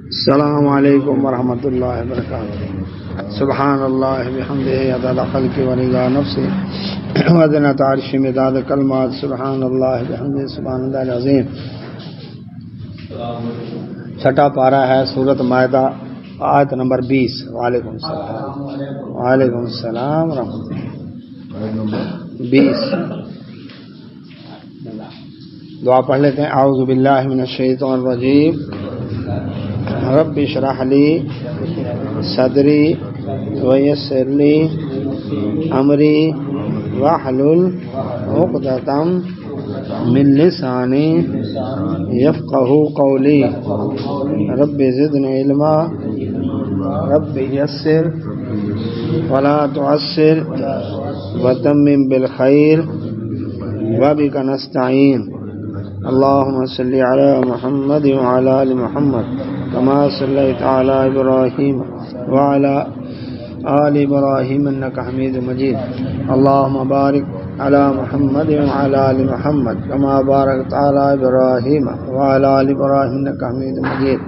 السلام علیکم ورحمۃ اللہ وبرکاتہ۔ سبحان اللہ بحمدہ عدد خلقہ ورضا نفسہ وزنۃ عرشہ مداد کلمات۔ سبحان اللہ بحمدہ سبحان اللہ العظیم۔ چھٹا پارہ ہے سورۃ مائدہ، آیت نمبر 20۔ وعلیکم السلام وعلیکم السلام ورحمۃ اللہ۔ 20 دعا پڑھ لیتے ہیں۔ اعوذ باللہ من الشیطان الرجیم۔ رب اشرح لی صدری ویسر لی امری واحلل عقدۃ من لسانی یفقہوا قولی۔ رب زدنی علما رب یسر ولا تعسر وتمم بالخیر وبک نستعین۔ اللهم صل على محمد وعلى آل محمد كما صليت على إبراهيم وعلى آل إبراهيم إنك حميد مجيد۔ اللهم بارك على محمد وعلى آل محمد كما باركت على إبراهيم وعلى آل إبراهيم إنك حميد مجيد۔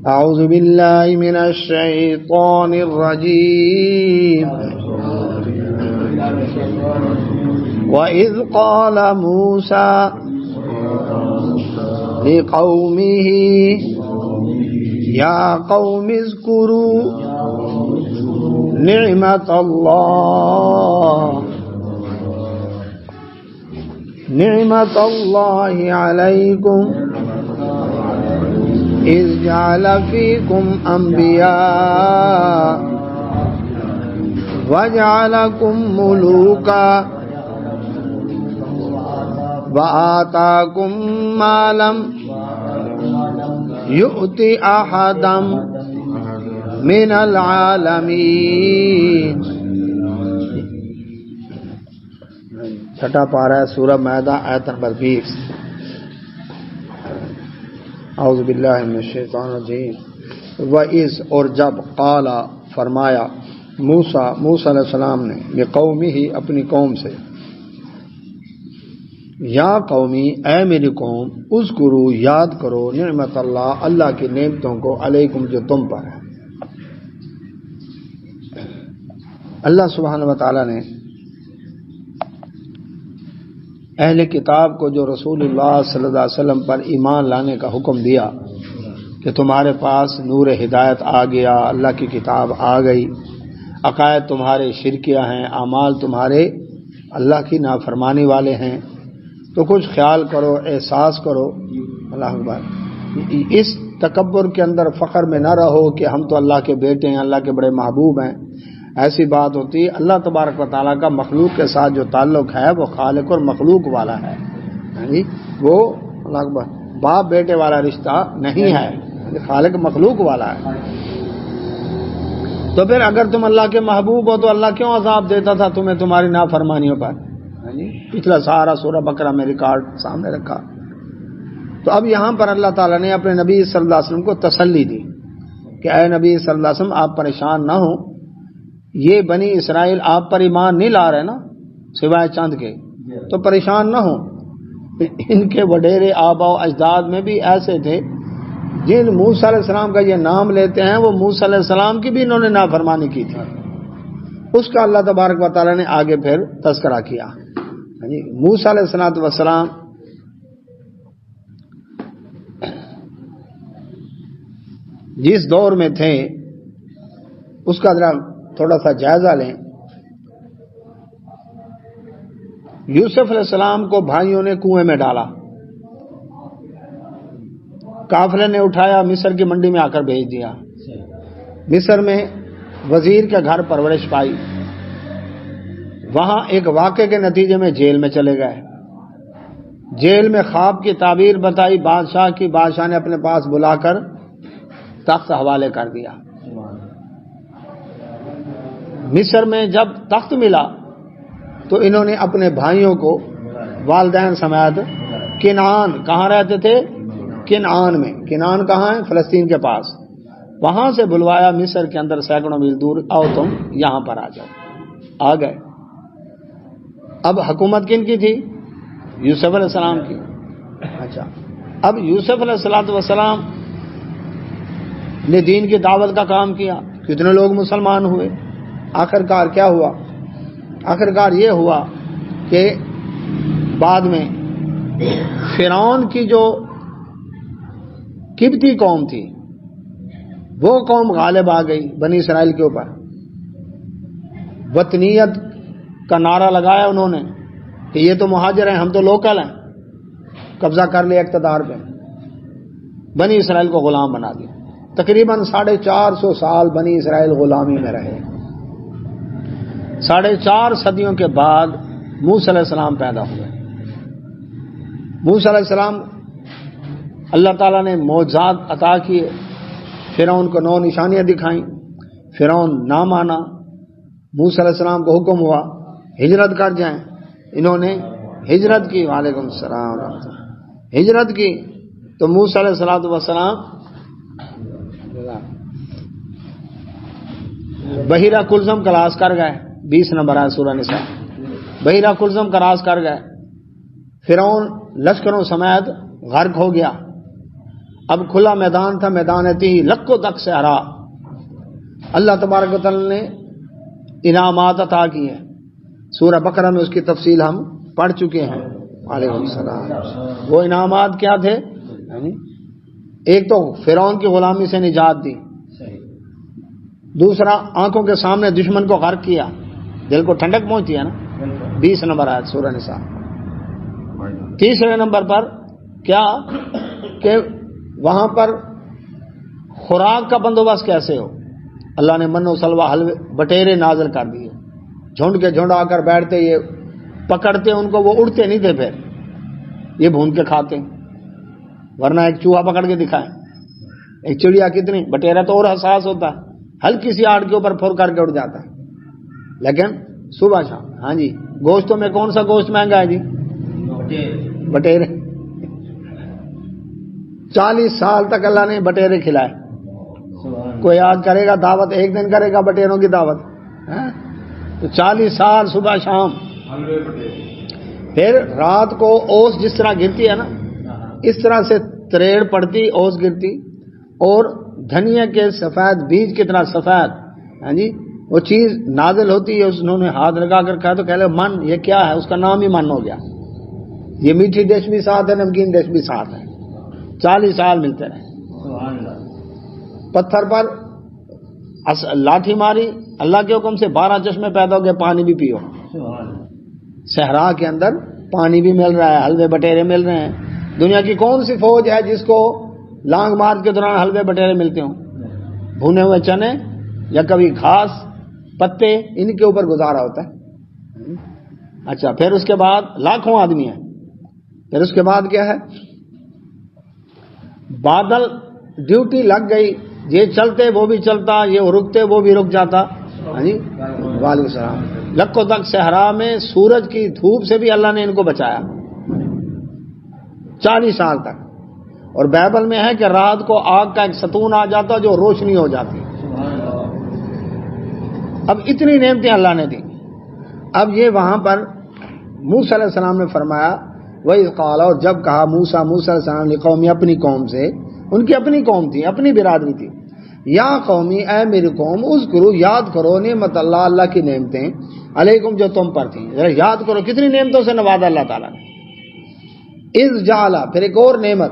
أعوذ بالله من الشيطان الرجيم۔ وَإِذْ قَالَ مُوسَى لِقَوْمِهِ يَا قَوْمِ اذْكُرُوا نِعْمَةَ اللَّهِ عَلَيْكُمْ إِذْ جَعَلَ فِيكُمْ أَنْبِيَاءَ وَجَعَلَكُمْ مُلُوكًا وَآتَاكُمْ مَا لَمْ يُؤْتِ أَحَدًا مِنَ الْعَالَمِينَ۔ چھٹا پارہ سورہ مائدہ، آیت نمبر 20۔ اعوذ باللہ من الشیطان الرجیم۔ وَإِذْ اور جب قال فرمایا موسیٰ علیہ السلام نے لقومہ اپنی قوم سے، یا قومی اے میری قوم، اذکرو یاد کرو نعمت اللہ اللہ کی نعمتوں کو علیکم جو تم پر ہے۔ اللہ سبحانہ وتعالی نے اہل کتاب کو جو رسول اللہ صلی اللہ علیہ وسلم پر ایمان لانے کا حکم دیا کہ تمہارے پاس نور ہدایت آ گیا، اللہ کی کتاب آ گئی، عقائد تمہارے شرکیہ ہیں، اعمال تمہارے اللہ کی نافرمانی والے ہیں، تو کچھ خیال کرو، احساس کرو۔ اللہ اکبر۔ اس تکبر کے اندر فخر میں نہ رہو کہ ہم تو اللہ کے بیٹے ہیں، اللہ کے بڑے محبوب ہیں۔ ایسی بات ہوتی ہے، اللہ تبارک و تعالیٰ کا مخلوق کے ساتھ جو تعلق ہے وہ خالق اور مخلوق والا ہے، وہ اللہ اکبر باپ بیٹے والا رشتہ نہیں ہے، خالق مخلوق والا ہے۔ تو پھر اگر تم اللہ کے محبوب ہو تو اللہ کیوں عذاب دیتا تھا تمہیں تمہاری نافرمانیوں پر؟ پچھلا سارا سورہ بقرہ میں ریکارڈ سامنے رکھا۔ تو اب یہاں پر اللہ تعالیٰ نے اپنے نبی صلی اللہ علیہ وسلم کو تسلی دی کہ اے نبی صلی اللہ علیہ وسلم آپ پریشان نہ ہوں، یہ بنی اسرائیل آپ پر ایمان نہیں لا رہے نا سوائے چند کے، تو پریشان نہ ہوں۔ ان کے وڈیرے آبا و اجداد میں بھی ایسے تھے جن موسیٰ علیہ السلام کا یہ نام لیتے ہیں، وہ موسیٰ علیہ السلام کی بھی انہوں نے نافرمانی کی تھی۔ اس کا اللہ تبارک و تعالیٰ نے آگے پھر تذکرہ کیا۔ موسیٰ علیہ السلام جس دور میں تھے اس کا ذرا تھوڑا سا جائزہ لیں۔ یوسف علیہ السلام کو بھائیوں نے کنویں میں ڈالا، قافلے نے اٹھایا، مصر کی منڈی میں آ کر بھیج دیا۔ مصر میں وزیر کے گھر پرورش پائی، وہاں ایک واقعے کے نتیجے میں جیل میں چلے گئے۔ جیل میں خواب کی تعبیر بتائی بادشاہ کی، بادشاہ نے اپنے پاس بلا کر تخت حوالے کر دیا۔ مصر میں جب تخت ملا تو انہوں نے اپنے بھائیوں کو والدین سمیت کنعان، کہاں رہتے تھے؟ کنعان میں۔ کنعان کہاں ہے؟ فلسطین کے پاس۔ وہاں سے بلوایا مصر کے اندر سینکڑوں میل دور، آؤ تم یہاں پر آ جاؤ۔ آ گئے۔ اب حکومت کن کی تھی؟ یوسف علیہ السلام کی۔ اچھا، اب یوسف علیہ السلام نے دین کی دعوت کا کام کیا، کتنے لوگ مسلمان ہوئے. آخرکار کیا ہوا؟ آخرکار یہ ہوا کہ بعد میں فرعون کی جو قبطی قوم تھی وہ قوم غالب آ گئی بنی اسرائیل کے اوپر. وطنیت کا نعرہ لگایا انہوں نے کہ یہ تو مہاجر ہیں، ہم تو لوکل ہیں. قبضہ کر لیا اقتدار پہ، بنی اسرائیل کو غلام بنا دیا. تقریباً 450 سال بنی اسرائیل غلامی میں رہے. 4.5 صدیوں کے بعد موسیٰ علیہ السلام پیدا ہوئے. موسیٰ علیہ السلام اللہ تعالیٰ نے معجزات عطا کیے، فرعون کو 9 نشانیاں دکھائیں، فرعون نہ مانا. موسیٰ علیہ السلام کو حکم ہوا ہجرت کر جائیں، انہوں نے ہجرت کی. وعلیکم السلام ورحمۃ اللہ. ہجرت کی تو موسیٰ علیہ السلام بحیرہ کلزم کراس کر گئے. 20 نمبر ہے سورہ نساء. بحیرہ کلزم کراس کر گئے. فرعون لشکروں سمیت غرق ہو گیا. اب کھلا میدان تھا، میدان تھی لکو تک صحرا. اللہ تبارک و تعالی نے انعامات عطا کیے. سورہ بقرہ میں اس کی تفصیل ہم پڑھ چکے ہیں. وعلیکم السلام. وہ انعامات کیا تھے؟ ایک تو فرعون کی غلامی سے نجات دی، دوسرا آنکھوں کے سامنے دشمن کو غرق کیا، دل کو ٹھنڈک پہنچتی ہے نا. 20 نمبر آیت سورہ نساء. تیسرے نمبر پر کیا کہ وہاں پر خوراک کا بندوبست کیسے ہو. اللہ نے من و سلوہ حلوے بٹیرے نازل کر دیے. جھنڈ کے جھنڈ آ کر بیٹھتے، یہ پکڑتے ان کو، وہ اڑتے نہیں تھے، پھر یہ بھون کے کھاتے. ورنہ ایک چوہا پکڑ کے دکھائیں، ایک چڑیا کتنی، بٹیرا تو اور حساس ہوتا ہے، ہلکی سی آڑ کے اوپر پھر کر کے اڑ جاتا ہے. لیکن صبح شام. ہاں جی، گوشتوں میں کون سا گوشت مہنگا ہے جی؟ بٹیرے. 40 سال تک اللہ نے بٹیرے کھلائے. کوئی آج کرے گا دعوت، ایک دن کرے گا بٹیروں کی دعوت، تو 40 سال صبح شام. پھر رات کو اوس جس طرح گرتی ہے نا، اس طرح سے تریڑ پڑتی، اوس گرتی، اور دھنیا کے سفید بیج کتنا سفید. ہاں جی، وہ چیز نازل ہوتی ہے. انہوں نے ہاتھ لگا کر کہا تو کہہ لے من، یہ کیا ہے؟ اس کا نام ہی من ہو گیا. یہ میٹھی ڈش بھی ساتھ ہے، نمکین ڈش بھی ساتھ ہے. 40 سال ملتے رہے. پتھر پر لاٹھی ماری، اللہ کے حکم سے 12 چشمے پیدا ہو گئے، پانی بھی پیو. صحرا کے اندر پانی بھی مل رہا ہے، حلوے بٹیرے مل رہے ہیں. دنیا کی کون سی فوج ہے جس کو لانگ مارچ کے دوران حلوے بٹیرے ملتے ہوں؟ بھونے ہوئے چنے یا کبھی گھاس پتے، ان کے اوپر گزارا ہوتا ہے. اچھا، پھر اس کے بعد لاکھوں آدمی ہیں. پھر اس کے بعد کیا ہے؟ بادل ڈیوٹی لگ گئی، یہ چلتے وہ بھی چلتا، یہ رکتے وہ بھی رک جاتا. ہاں جی، وعلیکم السلام. لکھوں تک صحرا میں سورج کی دھوپ سے بھی اللہ نے ان کو بچایا 40 سال تک. اور بائبل میں ہے کہ رات کو آگ کا ایک ستون آ جاتا جو روشنی ہو جاتی. اب اتنی نعمتیں اللہ نے دی. اب یہ وہاں پر موسیٰ علیہ السلام نے فرمایا وَإِذْ قَالَ، اور جب کہا موسیٰ علیہ السلام نے قومی، اپنی قوم سے، ان کی اپنی قوم تھی، اپنی برادری تھی. یا قومی، اے میری قوم، اذکروا، یاد کرو نعمت اللہ، اللہ کی نعمتیں، علیکم جو تم پر تھیں. یاد کرو کتنی نعمتوں سے نوازا اللہ تعالیٰ نے. اذ جعل، پھر ایک اور نعمت،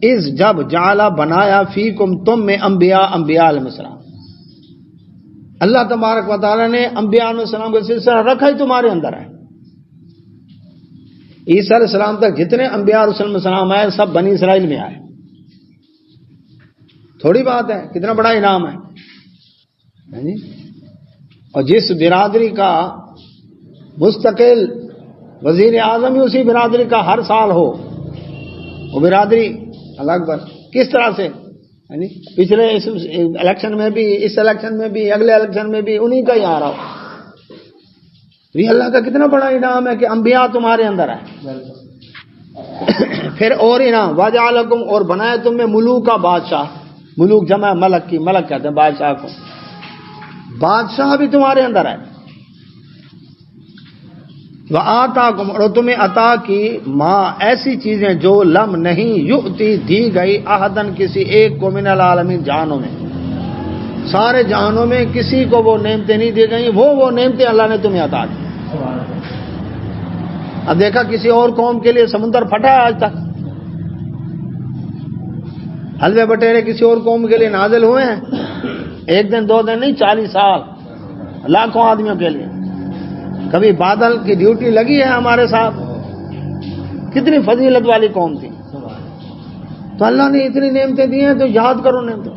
اذ جب جعل بنایا، فیکم تم میں، انبیاء علیہ السلام. اللہ تبارک و تعالیٰ نے انبیاء علیہ السلام کا سلسلہ رکھا ہی تمہارے اندر ہے. عیسیٰ علیہ السلام تک جتنے انبیاء علیہ السلام آئے سب بنی اسرائیل میں آئے. تھوڑی بات ہے، کتنا بڑا انعام ہے. اور جس برادری کا مستقل وزیر اعظم ہی اسی برادری کا ہر سال ہو، وہ برادری اللہ اکبر. کس طرح سے پچھلے الیکشن میں بھی، اس الیکشن میں بھی، اگلے الیکشن میں بھی انہی کا ہی آ رہا ہو. یہ اللہ کا کتنا بڑا انعام ہے کہ انبیاء تمہارے اندر ہے. پھر اور انعام، وَجَعَلَكُمْ، اور بنایا تم میں ملوک کا بادشاہ. ملوک جمع ملک کی، ملک کہتے ہیں بادشاہ کو. بادشاہ بھی تمہارے اندر ہے. وآتاکم، اور تمہیں عطا کی ماں ایسی چیزیں جو لم نہیں یؤتی دی گئی احدن کسی ایک کو من العالمین جہانوں میں، سارے جہانوں میں کسی کو وہ نعمتیں نہیں دی گئی، وہ نعمتیں اللہ نے تمہیں عطا کی۔ اب دیکھا کسی اور قوم کے لیے سمندر پھٹا ہے آج تک، حلوے بٹیرے کسی اور قوم کے لیے نازل ہوئے ہیں، ایک دن دو دن نہیں، 40 سال لاکھوں آدمیوں کے لیے۔ کبھی بادل کی ڈیوٹی لگی ہے ہمارے ساتھ، کتنی فضیلت والی قوم تھی۔ تو اللہ نے اتنی نعمتیں دی ہیں تو یاد کرو نعمتیں۔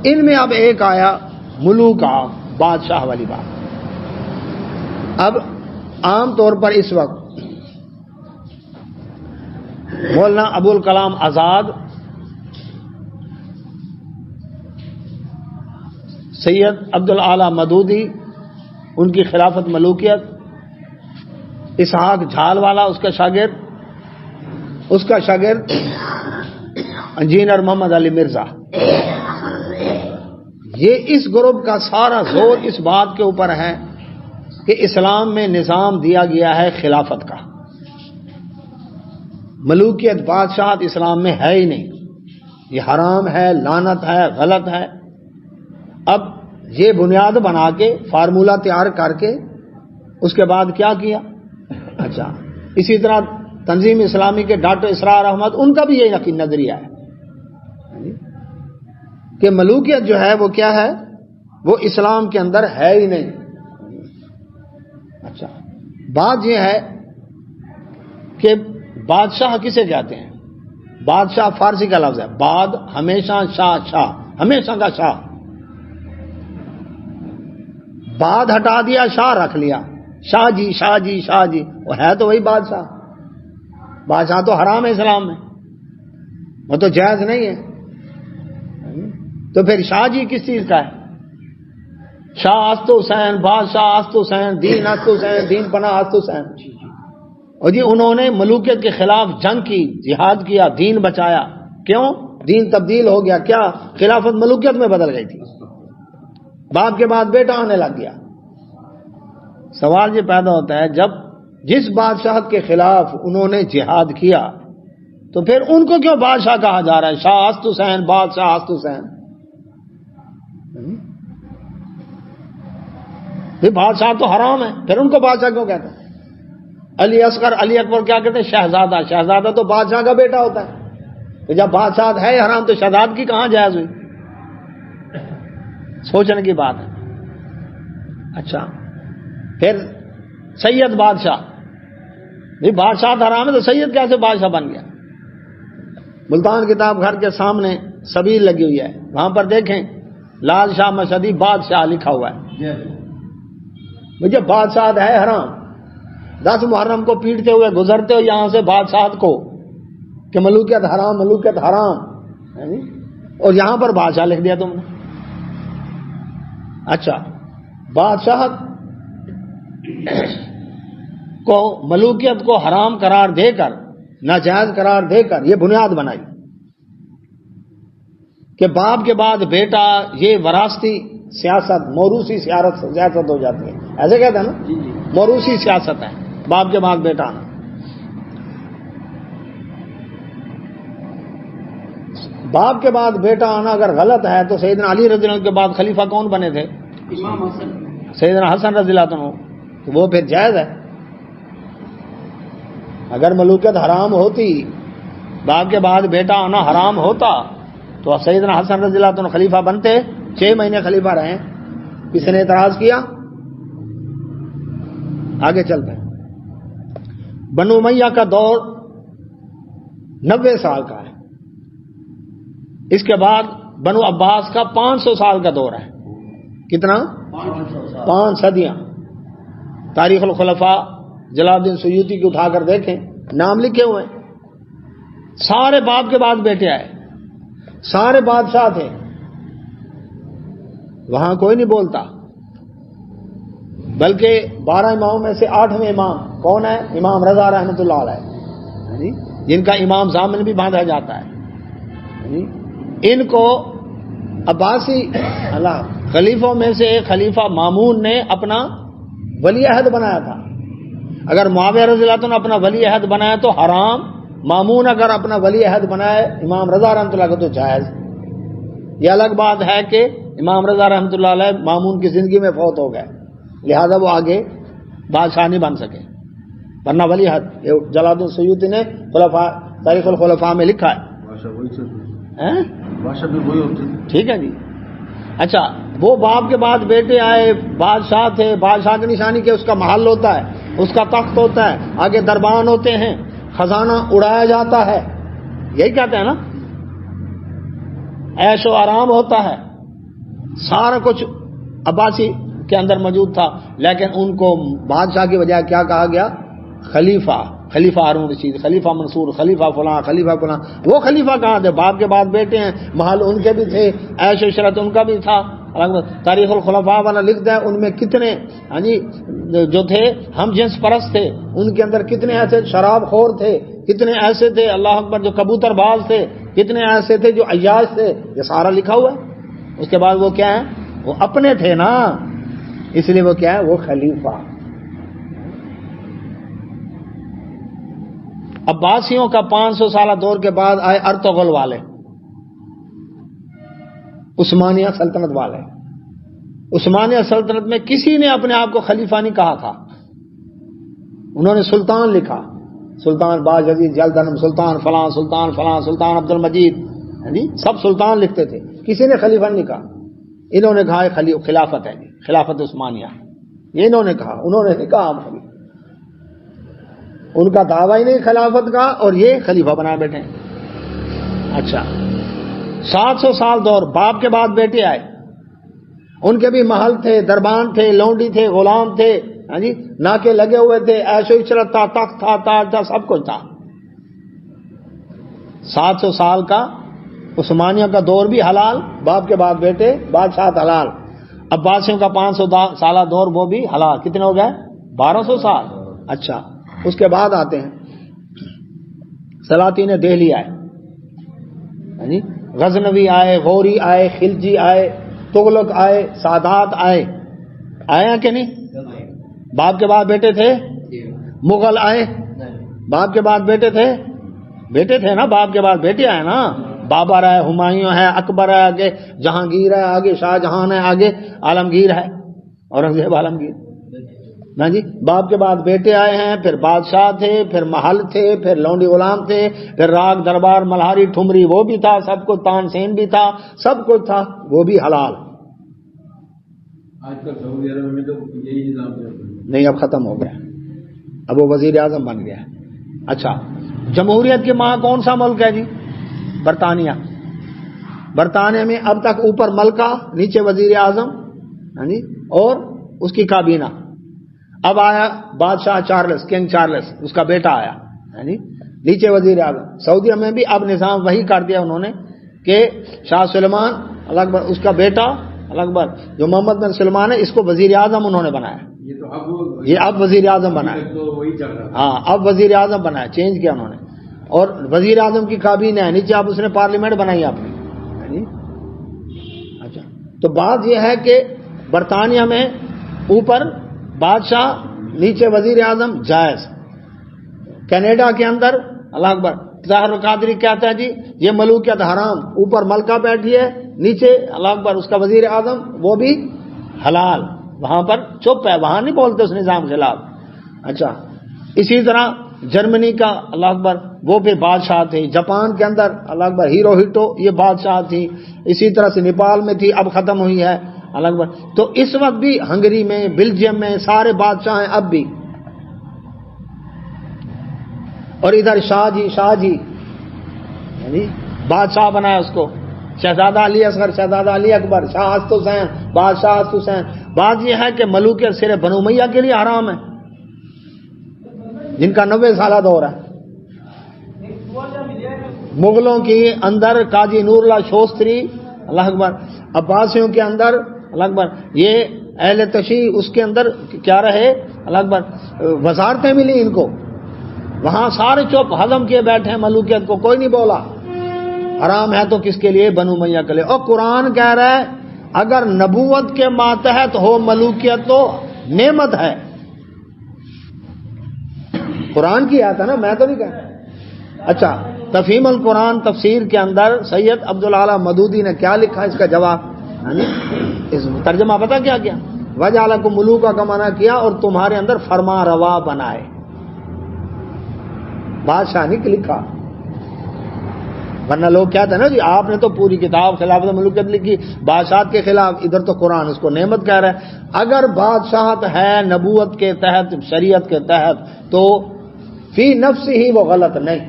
ان میں اب ایک آیا ملوک کا بادشاہ والی بات۔ اب عام طور پر اس وقت مولانا ابو الکلام آزاد، سید عبد الاعلی مدودی، ان کی خلافت ملوکیت، اسحاق جھال والا اس کا شاگرد انجینئر محمد علی مرزا، یہ اس گروپ کا سارا زور اس بات کے اوپر ہے کہ اسلام میں نظام دیا گیا ہے خلافت کا، ملوکیت بادشاہت اسلام میں ہے ہی نہیں، یہ حرام ہے، لعنت ہے، غلط ہے۔ اب یہ بنیاد بنا کے فارمولہ تیار کر کے اس کے بعد کیا کیا؟ اچھا، اسی طرح تنظیم اسلامی کے ڈاکٹر اسرار احمد، ان کا بھی یہ یقین نظریہ ہے کہ ملوکیت جو ہے وہ کیا ہے، وہ اسلام کے اندر ہے ہی نہیں۔ اچھا، بات یہ ہے کہ بادشاہ کسے کہتے ہیں؟ بادشاہ فارسی کا لفظ ہے، باد ہمیشہ، شاہ ہمیشہ کا شاہ، بعد ہٹا دیا، شاہ رکھ لیا، شاہ جی، وہ ہے تو وہی بادشاہ۔ بادشاہ تو حرام ہے اسلام میں، وہ تو جائز نہیں ہے، تو پھر شاہ جی کس چیز کا ہے؟ شاہ است حسین، بادشاہ است حسین، دین است حسین، دین پناہ است حسین۔ اور جی انہوں نے ملوکیت کے خلاف جنگ کی، جہاد کیا، دین بچایا۔ کیوں؟ دین تبدیل ہو گیا، کیا خلافت ملوکیت میں بدل گئی تھی، باپ کے بعد بیٹا آنے لگ گیا۔ سوال یہ پیدا ہوتا ہے جب جس بادشاہت کے خلاف انہوں نے جہاد کیا تو پھر ان کو کیوں بادشاہ کہا جا رہا ہے؟ شاہ است حسین، بادشاہ است حسین، پھر بادشاہ تو حرام ہے، پھر ان کو بادشاہ کیوں کہتے ہیں؟ علی اصغر، علی اکبر کیا کہتے ہیں؟ شہزادہ، شہزادہ تو بادشاہ کا بیٹا ہوتا ہے، تو جب بادشاہ ہے حرام تو شہزاد کی کہاں جائز ہوئی؟ سوچنے کی بات ہے۔ اچھا، پھر سید بادشاہ، نہیں بادشاہ حرام ہے تو سید کیسے بادشاہ بن گیا؟ ملتان کتاب گھر کے سامنے سبیل لگی ہوئی ہے، وہاں پر دیکھیں لال شاہ مشہدی بادشاہ لکھا ہوا ہے۔ مجھے بادشاہ ہے حرام، 10 محرم کو پیٹتے ہوئے گزرتے ہو یہاں سے بادشاہت کو کہ ملوکیت حرام، ملوکیت حرام، اور یہاں پر بادشاہ لکھ دیا تم نے۔ اچھا، بادشاہت کو، ملوکیت کو حرام قرار دے کر، ناجائز قرار دے کر یہ بنیاد بنائی کہ باپ کے بعد بیٹا، یہ وراثتی سیاست، موروثی سیاست ہو جاتی ہے، ایسے کہتے ہیں نا، موروثی سیاست ہے، باپ کے بعد بیٹا آنا۔ باپ کے بعد بیٹا آنا اگر غلط ہے تو سیدنا علی رضی اللہ عنہ کے بعد خلیفہ کون بنے تھے؟ امام حسن، سیدنا حسن رضی اللہ عنہ، تو وہ پھر جائز ہے۔ اگر ملوکیت حرام ہوتی، باپ کے بعد بیٹا آنا حرام ہوتا تو سیدنا حسن رضی اللہ عنہ خلیفہ بنتے، 6 مہینے خلیفہ رہے، کسی نے اعتراض کیا؟ آگے چلتے ہیں۔ بنو امیہ کا دور 90 سال کا ہے، اس کے بعد بنو عباس کا 500 سال کا دور ہے۔ کتنا؟ 5 صدیاں۔ تاریخ الخلفاء جلال الدین سیوطی کی اٹھا کر دیکھیں، نام لکھے ہوئے ہیں، سارے باپ کے بعد بیٹے آئے، سارے بادشاہ تھے، وہاں کوئی نہیں بولتا، بلکہ 12 اماموں میں سے 8ویں امام کون ہے؟ امام رضا رحمۃ اللہ علیہ، جن کا امام ضامن بھی باندھا جاتا ہے۔ ان کو عباسی خلیفوں میں سے ایک خلیفہ مامون نے اپنا ولی عہد بنایا تھا، اگر معاویہ رضی اللہ عنہ اپنا ولی عہد بنائے تو حرام، مامون اگر اپنا ولی عہد بنائے امام رضا رحمۃ اللہ کو تو جائز۔ یہ الگ بات ہے کہ امام رضا رحمۃ اللہ علیہ مامون کی زندگی میں فوت ہو گئے، لہذا وہ آگے بادشاہ نہیں بن سکے، ورنہ ولی عہد جلال الدین سیوطی نے خلفاء تاریخ الخلفاء میں لکھا ہے۔ ٹھیک ہے جی۔ اچھا، وہ باپ کے بعد بیٹے آئے، بادشاہ تھے، بادشاہ کی نشانی کہ اس کا محل ہوتا ہے، اس کا تخت ہوتا ہے، آگے دربان ہوتے ہیں، خزانہ اڑایا جاتا ہے، یہی کہتے ہیں نا، عیش و آرام ہوتا ہے، سارا کچھ عباسی کے اندر موجود تھا، لیکن ان کو بادشاہ کی بجائے کیا کہا گیا؟ خلیفہ، خلیفہ ہارون رشید، خلیفہ منصور، خلیفہ فلاں، خلیفہ فلاں۔ وہ خلیفہ کہاں تھے؟ باپ کے بعد بیٹے ہیں، محل ان کے بھی تھے، عیش و عشرت ان کا بھی تھا۔ تاریخ الخلفاء والا لکھتا ہے ان میں کتنے جو تھے ہم جنس پرست تھے، ان کے اندر کتنے ایسے شراب خور تھے، کتنے ایسے تھے اللہ اکبر جو کبوتر باز تھے، کتنے ایسے تھے جو عیاش تھے، یہ سارا لکھا ہوا ہے۔ اس کے بعد وہ کیا ہے؟ وہ اپنے تھے نا، اس لیے وہ کیا ہے؟ وہ خلیفہ۔ عباسیوں کا 500 سالہ دور کے بعد آئے ارطغرل والے، عثمانیہ سلطنت والے۔ عثمانیہ سلطنت میں کسی نے اپنے آپ کو خلیفہ نہیں کہا تھا، انہوں نے سلطان لکھا، سلطان باز عزیز جلدنم، سلطان فلاں، سلطان فلاں، سلطان عبد المجید، سب سلطان لکھتے تھے، کسی نے خلیفہ نہیں کہا۔ انہوں نے کہا خلافت ہے، خلافت عثمانیہ، یہ انہوں نے کہا، انہوں نے نہیں کہا خلیفہ، ان کا دعویٰ ہی نہیں خلافت کا، اور یہ خلیفہ بنا بیٹھے ہیں۔ اچھا، 700 سال دور، باپ کے بعد بیٹے آئے، ان کے بھی محل تھے، دربان تھے، لونڈی تھے، غلام تھے، ناکے لگے ہوئے تھے، عیش و عشرت تھا، تخت تھا، تاج تھا، سب کچھ تھا۔ 700 سال کا عثمانیہ کا دور بھی حلال، باپ کے بعد بیٹے، بادشاہ حلال۔ عباسیوں کا 500 سالہ دور، وہ بھی حلال۔ کتنے ہو گئے؟ 1200 سال۔ اچھا، اس کے بعد آتے ہیں سلاطین دہلی آئے، غزنوی آئے، غوری آئے، خلجی آئے، تغلق آئے، سادات آئے ہیں کہ نہیں؟ باپ کے بعد بیٹے تھے۔ مغل آئے، باپ کے بعد بیٹے تھے نا، باپ کے بعد بیٹے آئے نا، بابر ہے، ہمایوں ہے، اکبر ہے، آگے جہانگیر ہے، آگے شاہ جہان ہے، آگے عالمگیر ہے، اورنگزیب عالمگیر نا جی۔ باپ کے بعد بیٹے آئے ہیں، پھر بادشاہ تھے، پھر محل تھے، پھر لونڈی غلام تھے، پھر راگ دربار ملہاری ٹھمری وہ بھی تھا، سب کچھ، تان سین بھی تھا، سب کچھ تھا، وہ بھی حلال۔ آج کل سعودی عرب میں تو یہی نظام نہیں، اب ختم ہو گیا، اب وہ وزیر اعظم بن گیا۔ اچھا، جمہوریت کے ماں کون سا ملک ہے جی؟ برطانیہ۔ برطانیہ میں اب تک اوپر ملکہ، نیچے وزیر اعظم، اور اس کی کابینہ۔ اب آیا بادشاہ چارلس، کنگ چارلس، اس کا بیٹا آیا، نیچے وزیر اعظم۔ سعودیہ میں بھی اب نظام وہی کر دیا انہوں نے کہ شاہ سلمان اللہ اکبر، اس کا بیٹا اللہ اکبر جو محمد بن سلمان ہے، اس کو وزیر اعظم انہوں نے بنایا۔ یہ اب وزیر اعظم بنا ہے، ہاں اب وزیر اعظم بنا ہے، چینج کیا انہوں نے۔ اور وزیر اعظم کی کابینہ ہے، نیچے اب اس نے پارلیمنٹ بنائی اپنی۔ اچھا، تو بات یہ ہے کہ برطانیہ میں اوپر بادشاہ، نیچے وزیر اعظم، جائز۔ کینیڈا کے اندر اللہ اکبر ظاہر القادری کہتا ہے جی یہ ملوکیت حرام، اوپر ملکہ بیٹھی ہے، نیچے اللہ اکبر اس کا وزیر اعظم، وہ بھی حلال۔ وہاں پر چپ ہے، وہاں نہیں بولتے اس نظام کے خلاف۔ اچھا، اسی طرح جرمنی کا اللہ اکبر وہ بھی بادشاہ تھے۔ جاپان کے اندر اللہ اکبر ہیرو ہیٹو یہ بادشاہ تھی۔ اسی طرح سے نیپال میں تھی، اب ختم ہوئی ہے اللہ اکبر۔ تو اس وقت بھی ہنگری میں، بیلجیم میں سارے بادشاہ ہیں اب بھی۔ اور ادھر شاہ جی بادشاہ بنایا اس کو، شہزادہ علی اصغر، شہزادہ علی اکبر، شاہ ہست حسین، بادشاہ ہست حسین۔ بات یہ ہے کہ ملوکیت صرف بنو امیہ کے لیے حرام ہے، جن کا 90 سالہ دور ہے۔ مغلوں کی اندر قاضی نور اللہ شوستری اللہ اکبر، عباسیوں کے اندر اللہ اکبر یہ اہل تشیع، اس کے اندر کیا رہے اللہ اکبر وزارتیں ملی ان کو، وہاں سارے چپ ہضم کیے بیٹھے ہیں ملوکیت کو، کوئی نہیں بولا۔ حرام ہے تو کس کے لیے؟ بنو امیہ کے لیے۔ اور قرآن کہہ رہا ہے اگر نبوت کے ماتحت ہو ملوکیت تو نعمت ہے، قرآن کی آیت ہے نا، میں تو نہیں کہا. اچھا، تفہیم القرآن تفسیر کے اندر سید عبدالعالی مدودی نے کیا لکھا اس کا جواب؟ اس ترجمہ پتہ کیا کیا؟ وَجَعَلَكُم مُلُوكًا کا معنی کیا اور تمہارے اندر فرما روا بنائے. بادشاہ نہیں لکھا، ورنہ لوگ کہتے ہیں نا جی آپ نے تو پوری کتاب خلافت ملوکیت لکھی بادشاہت کے خلاف، ادھر تو قرآن اس کو نعمت کہہ رہا ہے. اگر بادشاہت ہے نبوت کے تحت، شریعت کے تحت، تو فی نفس ہی وہ غلط نہیں،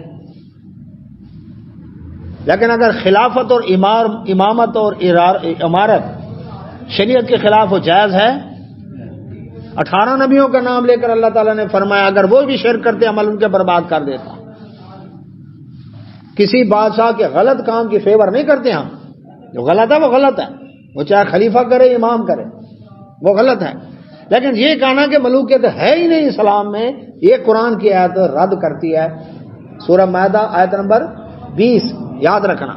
لیکن اگر خلافت اور امامت اور امارت شریعت کے خلاف وہ جائز ہے. 18 نبیوں کا نام لے کر اللہ تعالیٰ نے فرمایا اگر وہ بھی شرک کرتے عمل ان کے برباد کر دیتا. کسی بادشاہ کے غلط کام کی فیور نہیں کرتے ہم، جو غلط ہے وہ غلط ہے، وہ چاہے خلیفہ کرے امام کرے وہ غلط ہے. لیکن یہ کہنا کہ ملوکیت ہے ہی نہیں اسلام میں، یہ قرآن کی آیت رد کرتی ہے. سورہ مائدہ آیت نمبر 20 یاد رکھنا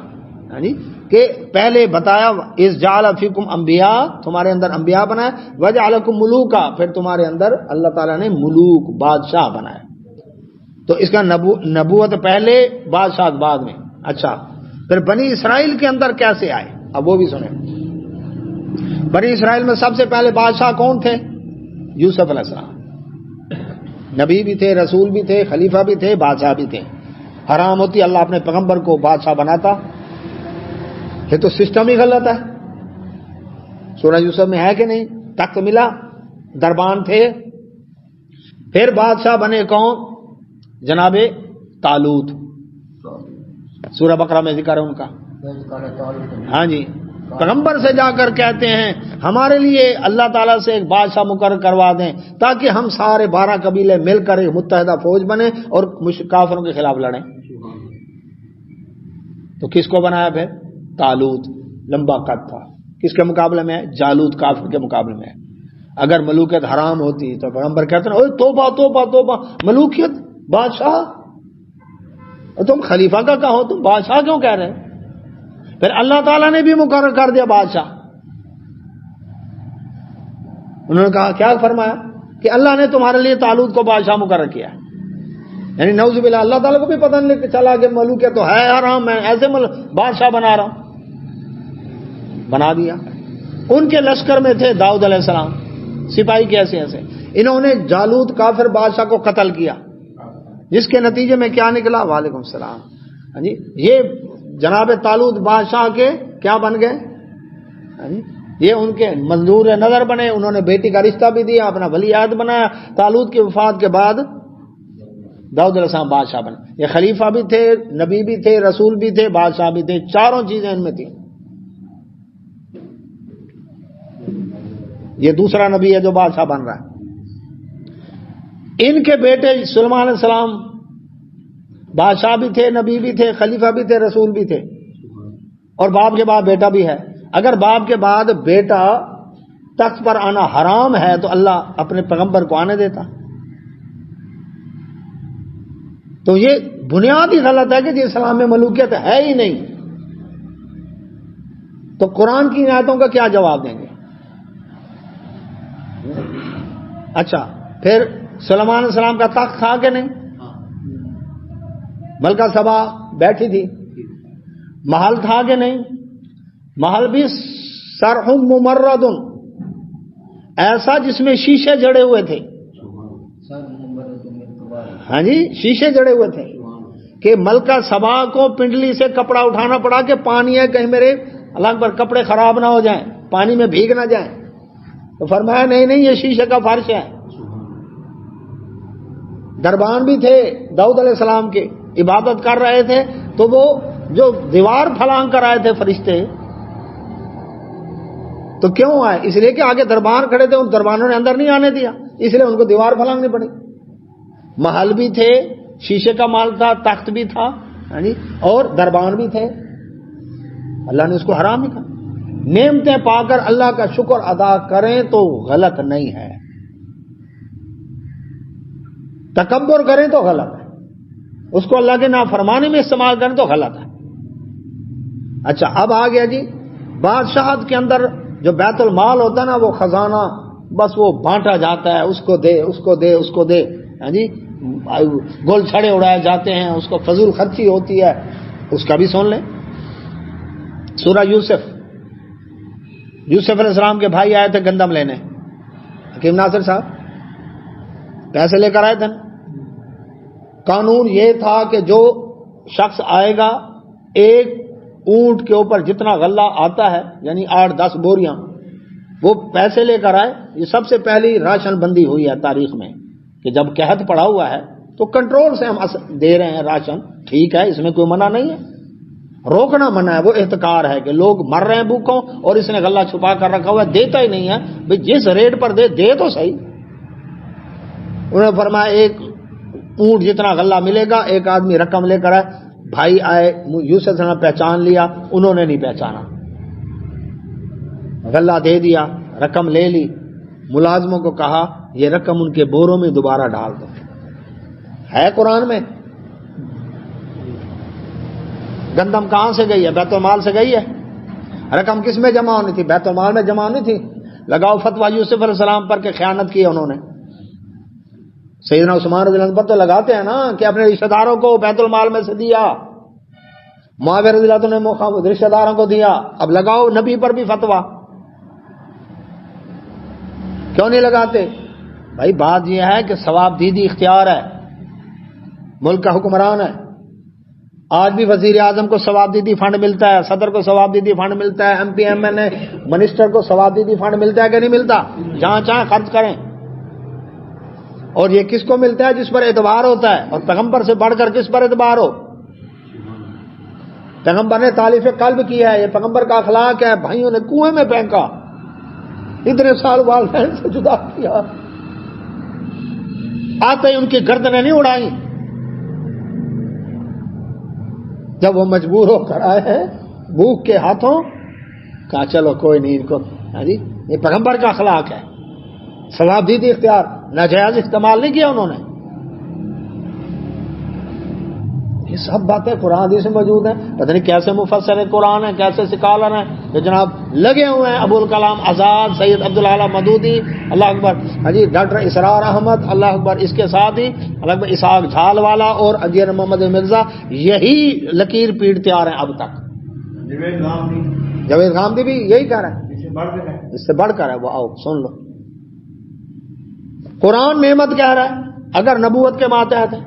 جی کہ پہلے بتایا اس جعل فیکم انبیاء، تمہارے اندر انبیاء بنائے، وجعلکم ملوکا، پھر تمہارے اندر اللہ تعالیٰ نے ملوک بادشاہ بنائے. تو اس کا نبوت پہلے بادشاہت بعد میں. اچھا پھر بنی اسرائیل کے اندر کیسے آئے؟ اب وہ بھی سنیں. بنی اسرائیل میں سب سے پہلے بادشاہ کون تھے؟ یوسف علیہ السلام. نبی بھی تھے، رسول بھی تھے، خلیفہ بھی تھے، بادشاہ بھی تھے. حرام ہوتی اللہ اپنے پیغمبر کو بادشاہ بناتا، یہ تو سسٹم ہی غلط ہے. سورہ یوسف میں ہے کہ نہیں؟ تخت ملا، دربان تھے. پھر بادشاہ بنے کون؟ جناب طالوت. سورہ بقرہ میں ذکر ہے ان کا. ہاں جی، پیغمبر سے جا کر کہتے ہیں ہمارے لیے اللہ تعالیٰ سے ایک بادشاہ مقرر کروا دیں تاکہ ہم سارے 12 قبیلے مل کر ایک متحدہ فوج بنے اور کافروں کے خلاف لڑیں. تو کس کو بنایا پھر؟ طالوت. لمبا قد تھا. کس کے مقابلے میں؟ جالوت کافر کے مقابلے میں. اگر ملوکیت حرام ہوتی تو پیغمبر کہتے ہیں اوہ توبہ توبہ توبہ، ملوکیت بادشاہ، تم خلیفہ کا کہو، تم بادشاہ کیوں کہہ رہے؟ پھر اللہ تعالیٰ نے بھی مقرر کر دیا بادشاہ. انہوں نے کہا کیا فرمایا کہ اللہ نے تمہارے لیے طالوت کو بادشاہ مقرر کیا. یعنی نعوذ باللہ اللہ تعالیٰ کو بھی پتہ نہیں چلا کہ ملوکیت تو ہے حرام، میں ایسے بادشاہ بنا رہا ہوں. بنا دیا. ان کے لشکر میں تھے داؤد علیہ السلام، سپاہی کے ایسے. انہوں نے جالوت کافر بادشاہ کو قتل کیا، جس کے نتیجے میں کیا نکلا؟ وعلیکم السلام. جی یہ جناب طالوت بادشاہ کے کیا بن گئے؟ یہ ان کے منظور نظر بنے. انہوں نے بیٹی کا رشتہ بھی دیا، اپنا ولی عہد بنایا. طالوت کی وفات کے بعد داؤد علیہ السلام بادشاہ بنے. یہ خلیفہ بھی تھے، نبی بھی تھے، رسول بھی تھے، بادشاہ بھی تھے. چاروں چیزیں ان میں تھیں. یہ دوسرا نبی ہے جو بادشاہ بن رہا ہے. ان کے بیٹے سلیمان علیہ السلام بادشاہ بھی تھے، نبی بھی تھے، خلیفہ بھی تھے، رسول بھی تھے، اور باپ کے بعد بیٹا بھی ہے. اگر باپ کے بعد بیٹا تخت پر آنا حرام ہے تو اللہ اپنے پیغمبر کو آنے دیتا. تو یہ بنیاد ہی غلط ہے کہ جی اسلام میں ملوکیت ہے ہی نہیں. تو قرآن کی آیتوں کا کیا جواب دیں گے؟ اچھا پھر سلیمان علیہ السلام کا تخت تھا کہ نہیں؟ ملکہ سبا بیٹھی تھی. محل تھا کہ نہیں؟ محل بھی سرح ممرد، ایسا جس میں شیشے جڑے ہوئے تھے. ہاں جی شیشے جڑے ہوئے تھے کہ ملکہ سبا کو پنڈلی سے کپڑا اٹھانا پڑا کہ پانی ہے کہیں میرے اللہ پر کپڑے خراب نہ ہو جائیں، پانی میں بھیگ نہ جائیں. تو فرمایا نہیں یہ شیشے کا فرش ہے. دربان بھی تھے داؤد علیہ السلام کے، عبادت کر رہے تھے. تو وہ جو دیوار پھلانگ کر آئے تھے فرشتے، تو کیوں آئے؟ اس لیے کہ آگے دربان کھڑے تھے، ان دربانوں نے اندر نہیں آنے دیا، اس لیے ان کو دیوار پھلانگنی پڑی. محل بھی تھے، شیشے کا مال تھا، تخت بھی تھا اور دربان بھی تھے. اللہ نے اس کو حرام نہیں کہا. نعمتیں پا کر اللہ کا شکر ادا کریں تو غلط نہیں ہے، تکبر کریں تو غلط ہے، اس کو اللہ کے نافرمانی میں استعمال کریں تو غلط ہے. اچھا اب آ گیا جی بادشاہت کے اندر جو بیت المال ہوتا ہے نا، وہ خزانہ بس وہ بانٹا جاتا ہے، اس کو دے اس کو دے اس کو دے. ہاں جی گول چھڑے اڑائے جاتے ہیں، اس کو فضول خرچی ہوتی ہے، اس کا بھی سن لیں۔ سورہ یوسف علیہ السلام کے بھائی آئے تھے گندم لینے، حکیم ناصر صاحب پیسے لے کر آئے تھے۔ قانون یہ تھا کہ جو شخص آئے گا ایک اونٹ کے اوپر جتنا غلہ آتا ہے یعنی 8-10 بوریاں وہ پیسے لے کر آئے۔ یہ سب سے پہلی راشن بندی ہوئی ہے تاریخ میں کہ جب قحط پڑا ہوا ہے تو کنٹرول سے ہم دے رہے ہیں راشن، ٹھیک ہے، اس میں کوئی منع نہیں ہے، روکنا منع ہے، وہ احتکار ہے کہ لوگ مر رہے ہیں بھوکوں اور اس نے غلہ چھپا کر رکھا ہوا ہے، دیتا ہی نہیں ہے، بھئی جس ریٹ پر دے تو صحیح۔ انہوں نے فرمایا ایک اونٹ جتنا غلہ ملے گا، ایک آدمی رقم لے کر آئے، بھائی آئے، یوسف نے پہچان لیا، انہوں نے نہیں پہچانا، غلہ دے دیا، رقم لے لی، ملازموں کو کہا یہ رقم ان کے بوروں میں دوبارہ ڈال دو، ہے قرآن میں۔ گندم کہاں سے گئی ہے؟ بیت المال سے گئی ہے۔ رقم کس میں جمع ہونی تھی؟ بیت المال میں جمع ہونی تھی۔ لگاؤ فتویٰ یوسف علیہ السلام پر کہ خیانت کی انہوں نے۔ سیدنا عثمان رضی اللہ عنہ پر تو لگاتے ہیں نا کہ اپنے رشتہ داروں کو بیت المال میں سے دیا، معاویہ رضی اللہ عنہ نے رشتہ داروں کو دیا، اب لگاؤ نبی پر بھی فتویٰ، کیوں نہیں لگاتے؟ بھائی بات یہ ہے کہ ثواب دیدی اختیار ہے، ملک کا حکمران ہے، آج بھی وزیر اعظم کو ثواب دیدی فنڈ ملتا ہے، صدر کو ثواب دیدی فنڈ ملتا ہے، M P M N a minister کو ثواب دیدی فنڈ ملتا ہے کہ نہیں ملتا؟ جہاں چاہیں خرچ کریں، اور یہ کس کو ملتا ہے؟ جس پر اعتبار ہوتا ہے، اور پیغمبر سے بڑھ کر کس پر اعتبار ہو؟ پیغمبر نے تالیف قلب کیا ہے، یہ پیغمبر کا اخلاق ہے، بھائیوں نے کنویں میں پھینکا، اتنے سال والدین سے جدا کیا، آتے ہی ان کی گردنیں نہیں اڑائیں، جب وہ مجبور ہو کر آئے ہیں بھوک کے ہاتھوں، کہا چلو کوئی نہیں، ان کو جی یہ پیغمبر کا اخلاق ہے، ثواب دیدی اختیار، ناجائز استعمال نہیں کیا انہوں نے۔ یہ سب باتیں قرآن حدیث میں موجود ہیں، پتہ نہیں کیسے مفسر قرآن ہیں، کیسے سکالر ہیں جو جناب لگے ہوئے ہیں، ابوالکلام آزاد، سید عبدالعالی مودودی، اللہ اکبر، جی ڈاکٹر اسرار احمد، اللہ اکبر، اس کے ساتھ ہی اللہ اکبر اسحاق جھال والا اور انجیر محمد مرزا، یہی لکیر پیڑتے آ رہے ہیں اب تک۔ جاوید غامدی بھی یہی کہہ رہے ہیں، اس سے بڑھ کر ہے وہ، آؤ سن لو، قرآن نعمت کہہ رہا ہے اگر نبوت کے ماتحت ہے۔